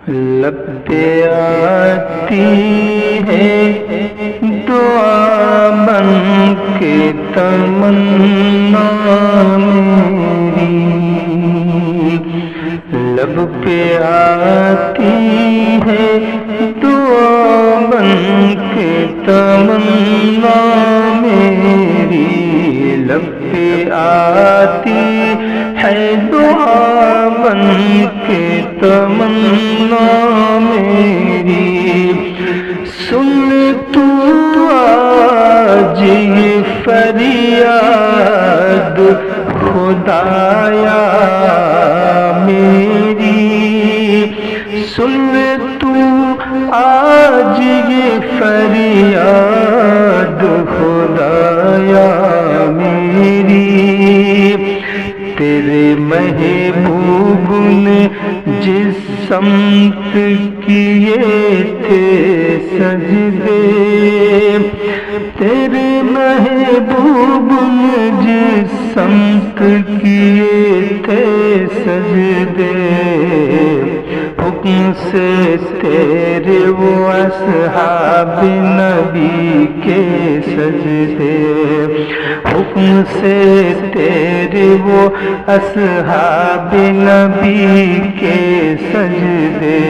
لب پہ آتی ہے دعا بن کے تمنا میری، لب پہ آتی ہے دعا بن کے تمنا میری، لب پہ آتی ہے دعا بن کے تمنا میری، سن تو آج یہ فریاد خدایا میری، سن تو آج یہ فریاد خدایا میری، تیرے محبوب نے جس سمت کیے تھے سجدے، تیرے محبوب نے جس سمت کیے تھے سجدے، حکم سے تیرے وہ اصحاب نبی کے سجدے، حکم سے تیرے وہ اصحاب نبی کے سجدے،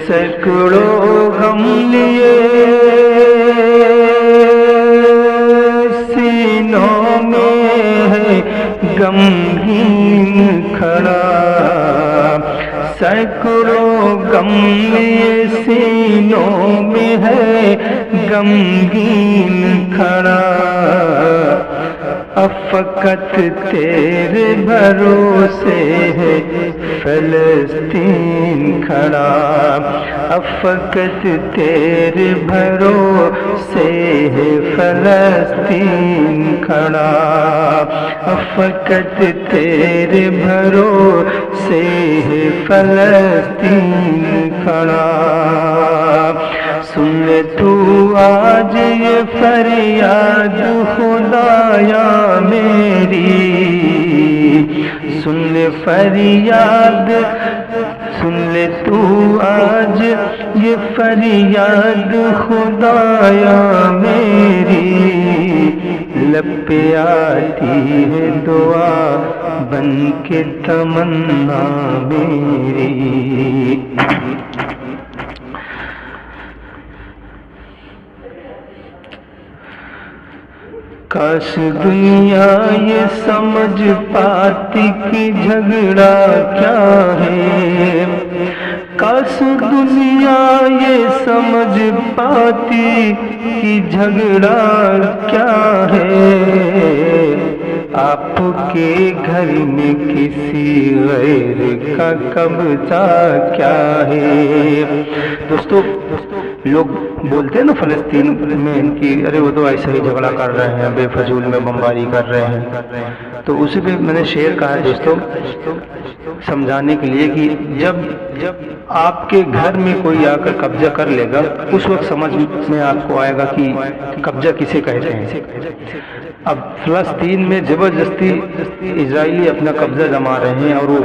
سینکڑوں غم لیے سینوں میں ہے غمگین کھڑا، سینکڑوں غم لیے سینوں میں ہے غمگین کھڑا، اب فقط تیرے بھروسے ہے فلسطین کھڑا، اب فقط تیرے بھروسے ہے فلسطین کھڑا، اب فقط تیرے بھروسے ہے فلسطین کھڑا، سن تو آج یہ فریاد خدایا میری، سن لے فریاد، سن لے تو آج یہ فریاد خدایا میری، لب پہ آتی ہے دعا بن کے تمنا میری۔ کاش دنیا یہ سمجھ پاتی کہ جھگڑا کیا ہے، کاش دنیا یہ سمجھ پاتی کہ جھگڑا کیا ہے، آپ کے گھر میں کسی غیر کا قبضہ کیا ہے۔ دوستو لوگ بولتے ہیں نا فلسطین میں کہ ارے وہ تو ایسا ہی جھگڑا کر رہے ہیں، بے فضول میں بمباری کر رہے ہیں، تو اسی پہ میں نے شعر کہا ہے دوستو سمجھانے کے لیے کہ جب آپ کے گھر میں کوئی آ کر قبضہ کر لے گا اس وقت سمجھ میں آپ کو آئے گا کہ قبضہ کسے کہتے ہیں۔ اب فلسطین میں زبردستی اسرائیلی اپنا قبضہ جما رہے ہیں اور وہ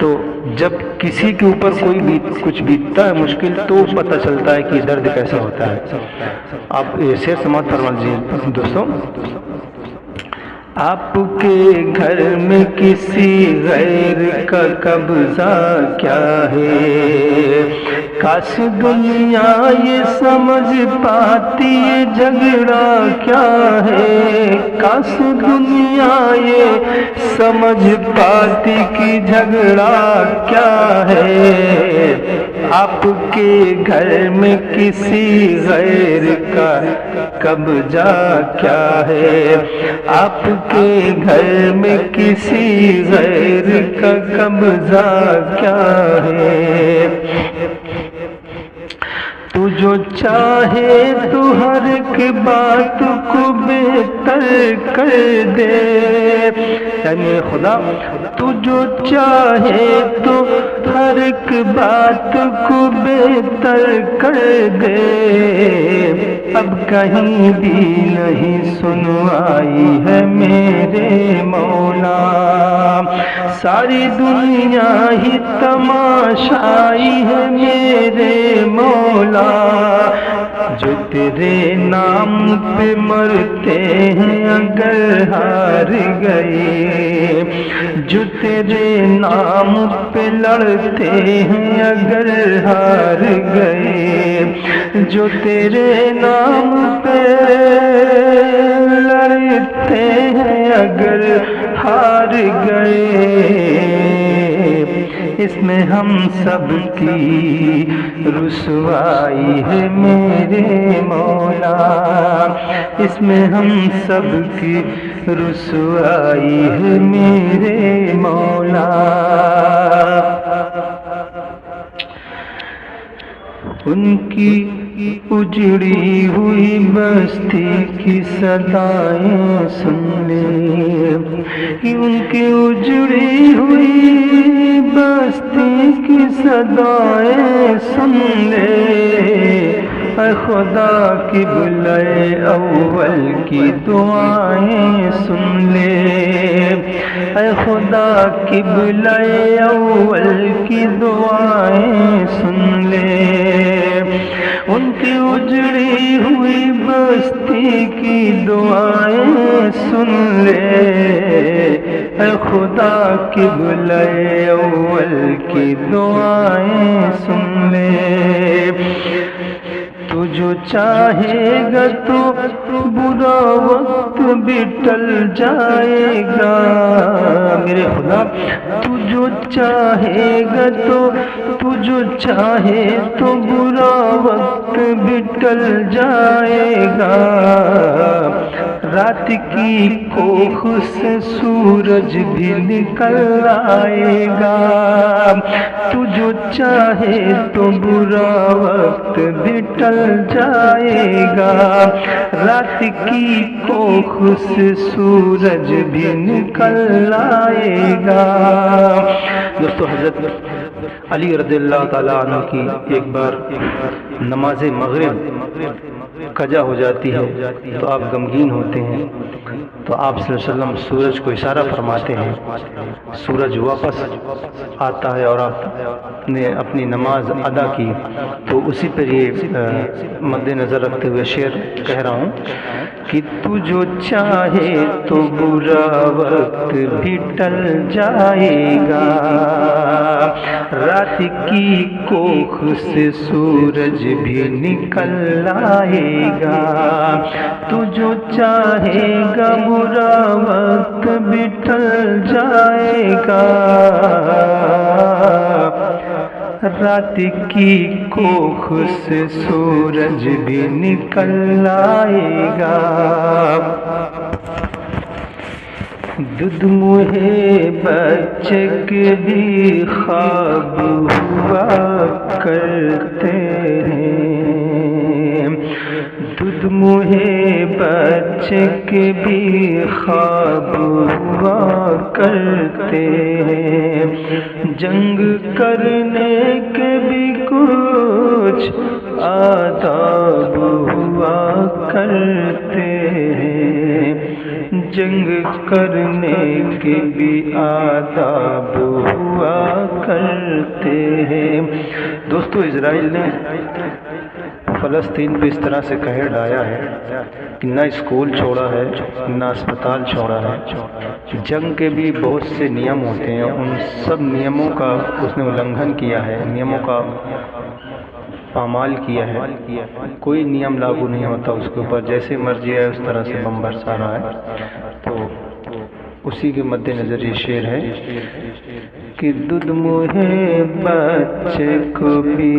تو جب کسی کے اوپر کوئی کچھ بیتتا ہے مشکل تو پتہ چلتا ہے کہ درد کیسا ہوتا ہے۔ آپ ایسے سماعت فرما لیجیے دوستو، آپ کے گھر میں کسی غیر کا قبضہ کیا ہے، کاش دنیا یہ سمجھ پاتی یہ جھگڑا کیا ہے، کاش دنیا یہ سمجھ پاتی کہ جھگڑا کیا ہے، آپ کے گھر میں کسی غیر کا قبضہ کیا ہے، آپ کے گھر میں کسی غیر کا قبضہ کیا ہے، تو جو چاہے تو ہر ایک بات کو بہتر کر دے، یعنی خدا تو جو چاہے تو ہر ایک بات کو بہتر کر دے، اب کہیں بھی نہیں سنوائی ہے میرے مولا، ساری دنیا ہی تماشائی ہے میرے مولا، جو تیرے نام پہ مرتے ہیں اگر ہار گئے، جو تیرے نام پہ لڑتے ہیں اگر ہار گئے، جو تیرے نام پہ لڑتے ہیں اگر ہار گئے، اس میں ہم سب کی رسوائی ہے میرے مولا، اس میں ہم سب کی رسوائی ہے میرے مولا۔ ان کی اجڑی ہوئی بستی کی صدائیں سن لے، کہ ان کی اجڑی ہوئی بستی کی صدائیں سن لے، اے خدا قبلۂ اول کی دعائیں سن لے، اے خدا قبلۂ اول کی دعائیں سن لے، ان کی اجڑی ہوئی بستی کی دعائیں سن لے، اے خدا قبلۂ اول کی دعائیں سن لے۔ تو جو چاہے گا تو برا وقت بھی ٹل جائے گا میرے خدا، تو جو چاہے گا تو جو چاہے تو برا وقت بھی ٹل جائے گا، رات کی کوکھ سے سورج بھی نکل آئے گا، تو جو چاہے تو برا وقت بھی ٹل جائے گا، رات کی کوکھ سے سورج بھی نکل آئے گا۔ دوستو، حضرت علی رضی اللہ تعالیٰ عنہ کی ایک بار نماز مغرب قضا ہو جاتی ہے تو آپ غمگین ہوتے ہیں، تو آپ صلی اللہ علیہ وسلم سورج کو اشارہ فرماتے ہیں، سورج واپس آتا ہے اور آپ نے اپنی نماز ادا کی، تو اسی پر یہ مد نظر رکھتے ہوئے شعر کہہ رہا ہوں کہ تو جو چاہے تو برا وقت بھی ٹل جائے گا، رات کی کوکھ سے سورج بھی نکل آئے گا، تو جو چاہے گا برا وقت بھی ٹل جائے گا، رات کی کوکھ سے سورج بھی نکل آئے گا۔ دودھ منہ بچے کے بھی خواب ہوا کرتے ہیں، دودھ منہ بچے کے بھی خواب ہوا کرتے ہیں، جنگ کرنے کے بھی کچھ آداب ہوا کرتے ہیں، جنگ کرنے کے بھی آداب ہوا کرتے ہیں۔ دوستو، اسرائیل نے فلسطین پہ اس طرح سے قہر ڈھایا ہے کہ نہ اسکول چھوڑا ہے نہ اسپتال چھوڑا ہے، جنگ کے بھی بہت سے نیم ہوتے ہیں، ان سب نیموں کا اس نے النگھن کیا ہے، نیموں کا پامال کیا ہے، کوئی نیم لاگو نہیں ہوتا اس کے اوپر، جیسے مرضی ہے اس طرح سے بم برسا رہا ہے۔ تو اسی کے مد نظر یہ شعر ہے کہ دودھ منہ بچے کو بھی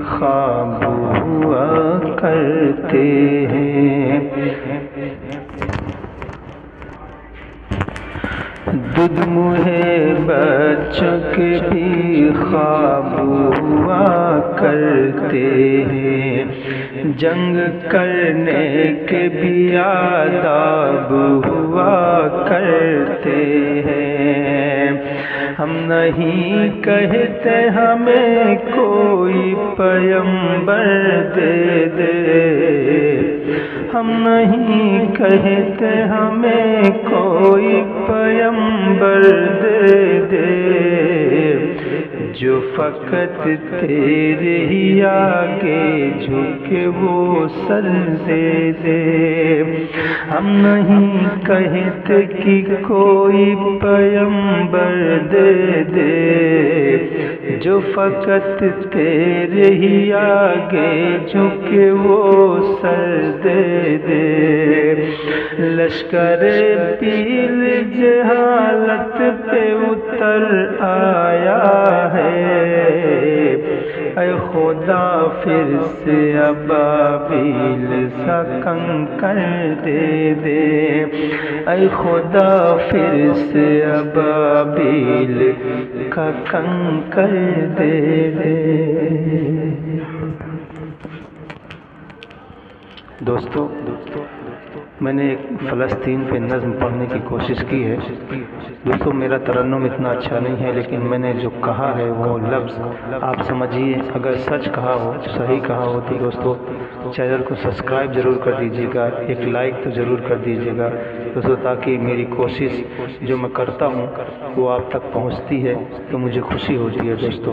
خواب ہوا کرتے ہیں، دودھ منہ بچوں کے بھی خواب ہوا کرتے ہیں، جنگ کرنے کے بھی آداب ہوا کرتے ہیں، ہم نہیں کہتے ہمیں کوئی پیغمبر دے دے، ہم نہیں کہتے ہمیں کوئی پیغمبر دے دے، جو فقط تیرے ہی آگے جھکے وہ سر دے دے۔ ہم نہیں کہتے کہ کوئی پیغمبر دے دے، جو فقط تیرے ہی آگے جھکے وہ سر دے دے۔ لشکر پیل جہالت پہ اتر آیا ہے، اے خدا پھر سے ابابیل سا کنکر دے دے، اے خدا پھر سے ابابیل کا کنکر دے دے۔ دوستو، میں نے ایک فلسطین پہ نظم پڑھنے کی کوشش کی ہے۔ دوستو میرا ترنم اتنا اچھا نہیں ہے، لیکن میں نے جو کہا ہے وہ لفظ آپ سمجھیے، اگر سچ کہا ہو، صحیح کہا ہو تو دوستو چینل کو سبسکرائب ضرور کر دیجیے گا، ایک لائک تو ضرور کر دیجیے گا دوستو، تاکہ میری کوشش جو میں کرتا ہوں وہ آپ تک پہنچتی ہے تو مجھے خوشی ہوتی ہے دوستو۔